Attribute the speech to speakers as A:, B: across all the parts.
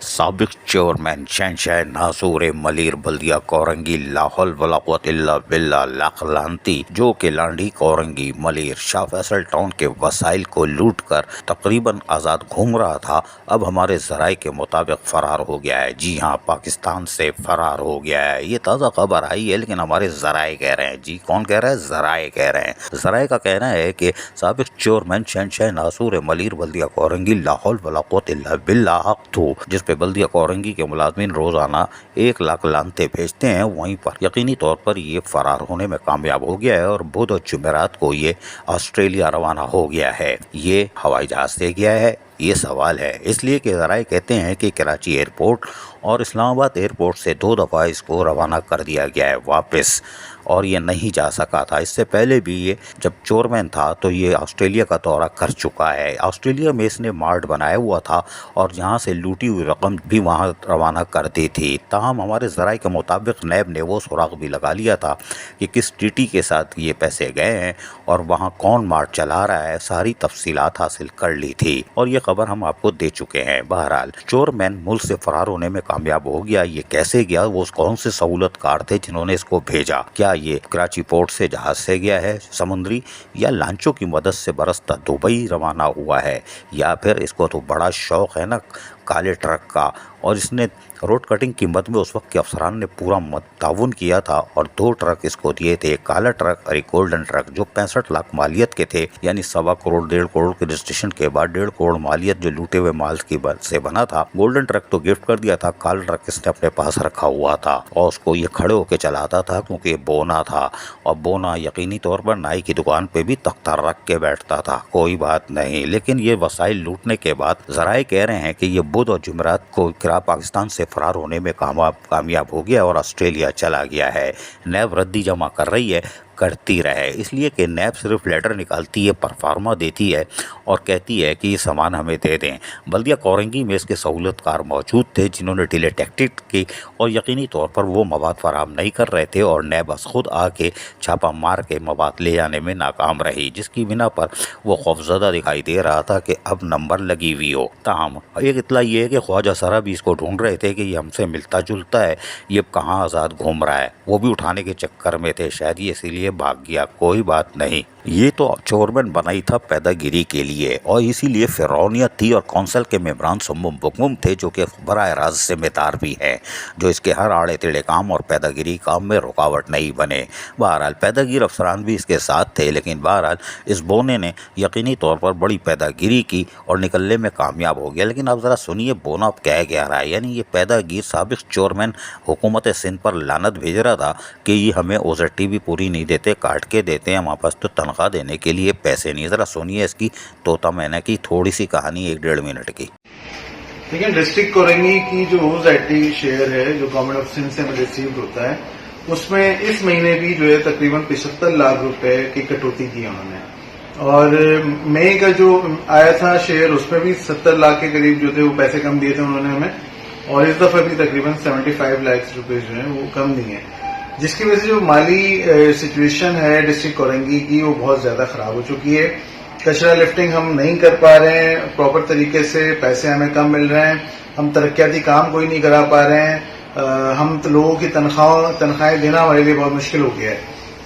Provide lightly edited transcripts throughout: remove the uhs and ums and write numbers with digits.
A: साबिक चेयरमैन शहंशाह नासूर मलिर बल्दिया कोरंगी लाहौल वला क़ुव्वत इल्ला बिल्लाह लाखलांती जो कि लांडी कोरंगी मलिर शाह फैसल टाउन के वसाइल को लूट कर तकरीबन आज़ाद घूम रहा था, अब हमारे ज़राए के मुताबिक फ़रार हो गया है। जी हाँ, पाकिस्तान से फ़रार हो गया है। ये ताज़ा खबर आई है, लेकिन हमारे ज़राए कह रहे हैं। जी कौन कह रहा है? ज़राए कह रहे हैं। ज़राए का कहना है कि साबिक चेयरमैन शहंशाह नासूर मलिर बल्दिया कोरंगी लाहौल वला क़ुव्वत इल्ला बिल्लाह जिस पे बल्दिया कोरंगी के मुलाजमीन रोजाना 1 लाख लानते भेजते हैं, वहीं पर यकीनी तौर पर ये फरार होने में कामयाब हो गया है और बुध और जुमेरात को ये ऑस्ट्रेलिया रवाना हो गया है। ये हवाई जहाज से गया है, ये सवाल है। इसलिए कि ज़राए कहते हैं कि कराची एयरपोर्ट और इस्लामाबाद एयरपोर्ट से 2 दफ़ा इसको रवाना कर दिया गया है वापस, और ये नहीं जा सका था। इससे पहले भी ये जब चेयरमैन था तो ये ऑस्ट्रेलिया का दौरा कर चुका है। ऑस्ट्रेलिया में इसने मार्ट बनाया हुआ था और जहाँ से लूटी हुई रकम भी वहाँ रवाना कर दी थी। ताहम हमारे ज़राए के मुताबिक नैब ने वो सुराग भी लगा लिया था कि किस टीटी के साथ ये पैसे गए हैं और वहाँ कौन मार्ट चला रहा है, सारी तफसीलात हासिल कर ली थी और ये खबर हम आपको दे चुके हैं। बहरहाल चेयरमैन मुल्क से फरार होने में कामयाब हो गया। ये कैसे गया, वो कौन से सहूलतकार थे जिन्होंने इसको भेजा? क्या ये कराची पोर्ट से जहाज से गया है समुद्री, या लांचों की मदद से बरसता दुबई रवाना हुआ है, या फिर इसको तो बड़ा शौक है ना काले ट्रक का, और इसने रोड कटिंग की मद में उस वक्त के अफसरान ने पूरा ताउन किया था और 2 ट्रक इसको दिए थे, एक काला ट्रक और एक गोल्डन ट्रक, जो 65 लाख मालियत के थे, यानी 1.25 करोड़ 1.5 करोड़ के रजिस्ट्रेशन के बाद 1.5 करोड़ मालियत जो लूटे हुए माल की से बना था। गोल्डन ट्रक तो गिफ्ट कर दिया था, काला ट्रक इसने अपने पास रखा हुआ था और उसको ये खड़े होकर चलाता था क्योंकि बोना था, और बोना यकीनी तौर पर नाई की दुकान पे भी तख्ता रख के बैठता था। कोई बात नहीं, लेकिन ये वसाइल लूटने के बाद ज़राए कह रहे हैं कि ये बुध और जुमेरात को पाकिस्तान से फरार होने में कामयाब हो गया और ऑस्ट्रेलिया चला गया है। नैब रद्दी जमा कर रही है, करती रहे, इसलिए कि नैब सिर्फ लेटर निकालती है, परफार्मा देती है और कहती है कि ये सामान हमें दे दें। बल्दिया कोरंगी में इसके सहूलतकार मौजूद थे जिन्होंने डिले टैक्टिक की और यकीनी तौर पर वो मवाद फराहम नहीं कर रहे थे और नैब खुद आके छापा मार के मवाद ले जाने में नाकाम रही, जिसकी बिना पर वो खौफजदा दिखाई दे रहा था कि अब नंबर लगी हुई हो। ताहम एक इतला ये है कि ख्वाजा सरा भी इसको ढूंढ रहे थे कि ये हमसे मिलता जुलता है, ये कहाँ आज़ाद घूम रहा है, वो भी उठाने के चक्कर में थे, शायद ये इसीलिए भाग गया। कोई बात नहीं, ये तो चेयरमैन बनाई था पैदागिरी के लिए और इसीलिए फिरौनियत थी और कौंसिल के मेंबरान सुम्मुम बुकमुम थे जो कि बराह रास्त जिम्मेदार भी हैं, जो इसके हर आड़े टेढ़े काम और पैदागिरी काम में रुकावट नहीं बने। बहरहाल पैदागिर अफसरान भी इसके साथ थे, लेकिन बहरहाल इस बोने ने यकीनी तौर पर बड़ी पैदागिरी की और निकलने में कामयाब हो गया। लेकिन अब ज़रा सुनिए बोना अब कह गया रहा है, यानी ये पैदागिर साबिक चेयरमैन हुकूमत सिंध पर लानत भेज रहा था कि ये हमें ओज़ेटी भी पूरी नहीं देते, काट के देते हैं, हमारे पास तो तनख्वाह देने के लिए पैसे नहीं। ज़रा सुनिए इसकी तोता मैना की थोड़ी सी कहानी 1-1.5 मिनट की।
B: लेकिन डिस्ट्रिक्ट कोरंगी की जो ओज़ेटी शेयर है जो गवर्नमेंट ऑफ सिंध से हमें रिसीव होता है, उसमें इस महीने भी जो है तकरीबन 75 लाख रुपए की कटौती की उन्होंने, और मई का जो आया था शेयर उसमें भी 70 लाख के करीब जो थे वो पैसे कम दिए थे उन्होंने हमें, और इस दफा भी तकरीबन 75 लाख रुपए जो है वो कम दिए हैं, जिसकी वजह से जो माली सिचुएशन है डिस्ट्रिक्ट कोरंगी की वो बहुत ज्यादा खराब हो चुकी है। कचरा लिफ्टिंग हम नहीं कर पा रहे हैं प्रॉपर तरीके से, पैसे हमें कम मिल रहे हैं, हम तरक्याती काम कोई नहीं करा पा रहे हैं, हम तो लोगों की तनख्वाहें देना हमारे लिए बहुत मुश्किल हो गया है।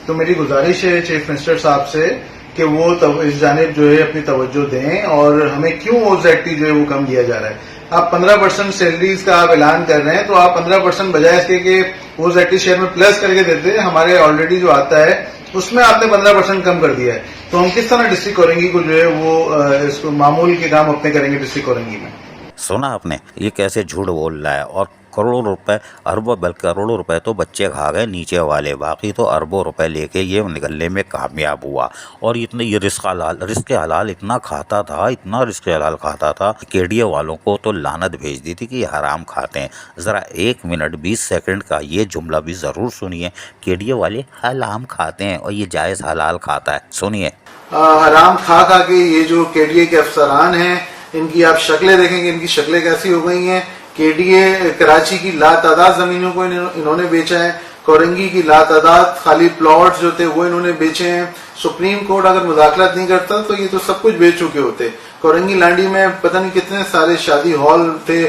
B: तो मेरी गुजारिश है चीफ मिनिस्टर साहब से कि वो इस जानिब जो है अपनी तवज्जो दें, और हमें क्यों ओज़ेटी जो है वो कम दिया जा रहा है। आप 15% सैलरीज का आप ऐलान कर रहे हैं, तो आप 15% बजाय इसके कि ओज़ेटी शेयर में प्लस करके देते हैं, हमारे ऑलरेडी जो आता है उसमें आपने 15% कम कर दिया है, तो हम किस तरह डिस्ट्रिक्ट कोरंगी को जो है वो इसको मामूल के काम अपने करेंगे डिस्ट्रिक्ट कोरंगी में।
A: सुना आपने ये कैसे झूठ बोल रहा है, और करोड़ों रुपए, अरबों बल्कि करोड़ों रुपए तो बच्चे खा गए नीचे वाले, बाकी तो अरबों रुपए लेके ये निकलने में कामयाब हुआ। और इतने ये रिस्क हलाल इतना खाता था, इतना रिस्क हलाल खाता था, केडीए वालों को तो लानत भेज दी थी कि ये हराम खाते हैं। ज़रा 1 मिनट 20 सेकंड का ये जुमला भी ज़रूर सुनिए, केडीए वाले हराम खाते हैं और ये जायज़ हलाल खाता है, सुनिए।
B: हराम खा खा के ये जो केडीए के अफसरान हैं, इनकी आप शक्लें देखेंगे, इनकी शक्लें कैसी हो गई हैं। केडीए कराची की लातादाद जमीनों को इन्होंने बेचा है, कोरंगी की लातादाद खाली प्लॉट्स जो थे वो इन्होंने बेचे हैं। सुप्रीम कोर्ट अगर मुदाखलत नहीं करता तो ये तो सब कुछ बेच चुके होते। कोरंगी लांडी में पता नहीं कितने सारे शादी हॉल थे,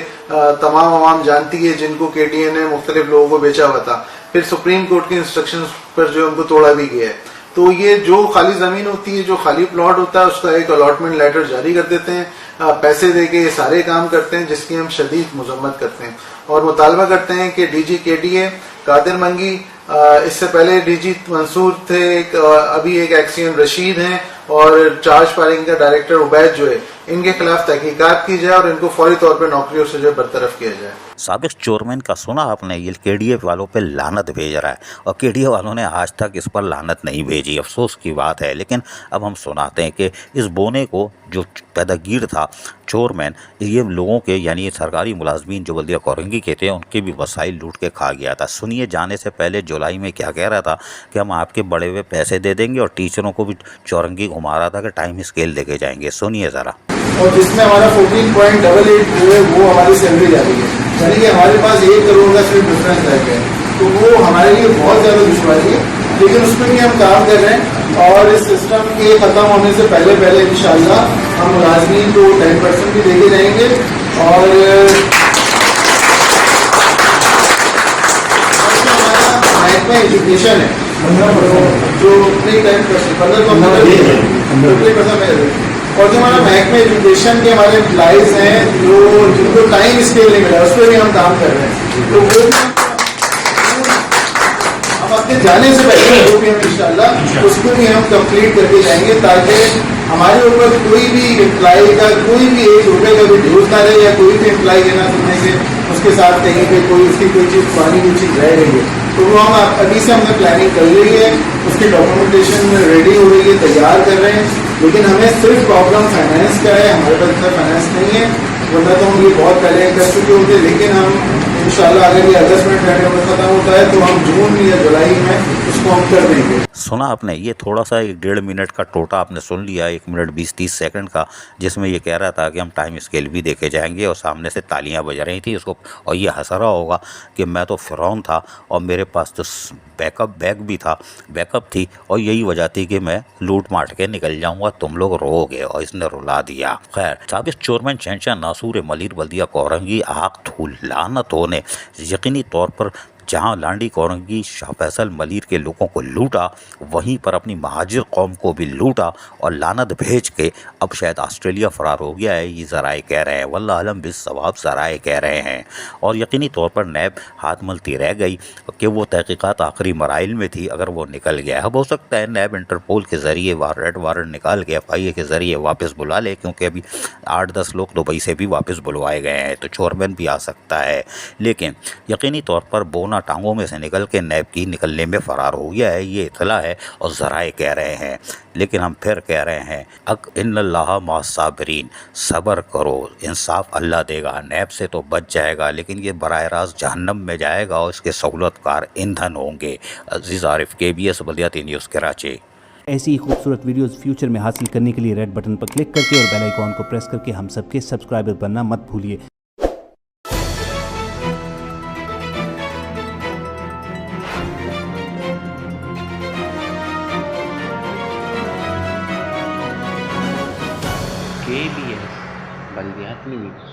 B: तमाम आवाम जानती है, जिनको केडीए ने मुख्तलिफ लोगों को बेचा हुआ था। फिर सुप्रीम कोर्ट के इंस्ट्रक्शंस पर जो उनको तोड़ा भी गया है। तो ये जो खाली जमीन होती है, जो खाली प्लॉट होता है, उसका एक अलॉटमेंट लेटर जारी कर देते हैं, पैसे देके ये सारे काम करते हैं, जिसकी हम शदीद मजम्मत करते हैं और मुतालबा करते हैं कि डीजी केडीए कादिर मंगी, इससे पहले डीजी मंसूर थे, अभी एक एक्सीएम रशीद हैं और चार्ज फायरिंग का डायरेक्टर उबैद जो है, इनके खिलाफ तहकीकात की जाए और इनको फौरी तौर पर नौकरियों से जो बरतरफ किया जाए।
A: साबिक चोरमैन का सुना आपने, ये केडीए वालों पे लानत भेज रहा है और केडीए वालों ने आज तक इस पर लानत नहीं भेजी। अफसोस की बात है। लेकिन अब हम सुनाते हैं कि इस बोने को जो पैदागीर था चोरमैन, ये लोगों के यानी सरकारी मुलाजमीन जो बल्दिया कोरंगी के थे, उनके भी वसाइल लूट के खा गया था। सुनिए जाने से पहले जुलाई में क्या कह रहा था कि हम आपके बड़े हुए पैसे दे देंगे और टीचरों को भी चौरंगी घुमा रहा था कि टाइम स्केल देके जाएंगे। सुनिए ज़रा।
C: और जिसमें हमारा 14.88 जो है वो हमारी सैलरी जा रही है, यानी कि हमारे पास 1 करोड़ का सिर्फ डिफरेंस रह गया है। तो वो हमारे लिए बहुत ज़्यादा दुश्वारी है, लेकिन उसमें भी हम काम कर रहे हैं और इस सिस्टम के ख़त्म होने से पहले इंशाल्लाह हम मुलाजमीन को 10% भी देके जाएंगे। और महकमा एजुकेशन है 15%, जो नहीं 10% 15% और जो हमारा महकमा एजुकेशन के हमारे एम्प्लॉइज हैं जो जिनको टाइम स्केल नहीं मिला, उस पर भी हम काम कर रहे हैं। तो वो हम अपने जाने से पहले वो भी हम इंशाल्लाह उसको भी हम कंप्लीट करके जाएंगे, ताकि हमारे ऊपर कोई भी एम्प्लॉय का कोई भी 1 रुपये का भी ड्यूज ना रहे, या कोई भी एम्प्लॉय के ना सुनने से उसके साथ कहीं पे कोई उसकी कोई चीज़ पुरानी कोई चीज़ रह रही है। तो वो हम अभी से हमने प्लानिंग कर ली है, उसकी डॉक्यूमेंटेशन रेडी हो रही है, तैयार कर रहे हैं। लेकिन हमें सिर्फ प्रॉब्लम फाइनेंस का है, हमारे पास इतना फाइनेंस नहीं है, वरना तो हम ये बहुत पहले कर चुके होते। लेकिन हम इंशाल्लाह अगर ये अगस्त में ट्रेंड खत्म होता है तो हम जून या जुलाई में उसको हम कर देंगे।
A: सुना आपने, ये थोड़ा सा 1.5 मिनट का टोटा आपने सुन लिया, 1 मिनट 20-30 सेकंड का, जिसमें ये कह रहा था कि हम टाइम स्केल भी देखे जाएंगे और सामने से तालियां बज रही थी उसको, और ये हंस रहा होगा कि मैं तो फिरौन था और मेरे पास तो बैकअप थी और यही वजह थी कि मैं लूट मार के निकल जाऊंगा, तुम लोग रोगे, और इसने रुला दिया। खैर, साबिक चोरमैन शहंशाह नासूर मलीर बल्दिया कोरंगी आग धूल लानत होने यकीनी तौर पर जहां लांडी कोरंगी शाह फैसल मलीर के लोगों को लूटा, वहीं पर अपनी महाजिर कौम को भी लूटा और लानत भेज के अब शायद ऑस्ट्रेलिया फरार हो गया है, ये ज़राए कह रहे हैं। वल्लाह आलम बिस्सवाब ज़राए कह रहे हैं। और यकीनी तौर पर नैब हाथ मलती रह गई कि वो तहकीकात आखिरी मराइल में थी, अगर वो निकल गया। अब हो सकता है नैब इंटरपोल के ज़रिए रेड वारंट निकाल के FIA के ज़रिए वापस बुला ले, क्योंकि अभी 8-10 लोग दुबई से भी वापस बुलवाए गए हैं, तो चोरमैन भी आ सकता है। लेकिन यकीनी तौर पर बोना टांगों में से निकल के नैब की निकलने में फरार हो गया है, ये इतला है और ज़राए कह रहे हैं। लेकिन हम फिर कह रहे हैं, इन्नल्लाह मास्साबिरीन, सब्र करो, इंसाफ अल्लाह देगा। नैब से तो बच जाएगा, लेकिन ये बराह रास्त जहन्नम में जाएगा और इसके सहूलतकार ईंधन होंगे। अजीज़ आरिफ, KBS बल्दियाती न्यूज़ कराची।
D: ऐसी ही खूबसूरत वीडियोस फ्यूचर में हासिल करने के लिए रेड बटन पर क्लिक करके और बेल आइकॉन को प्रेस करके हम सबके सब्सक्राइबर बनना मत भूलिए।
E: KBS बल्दियाती न्यूज़।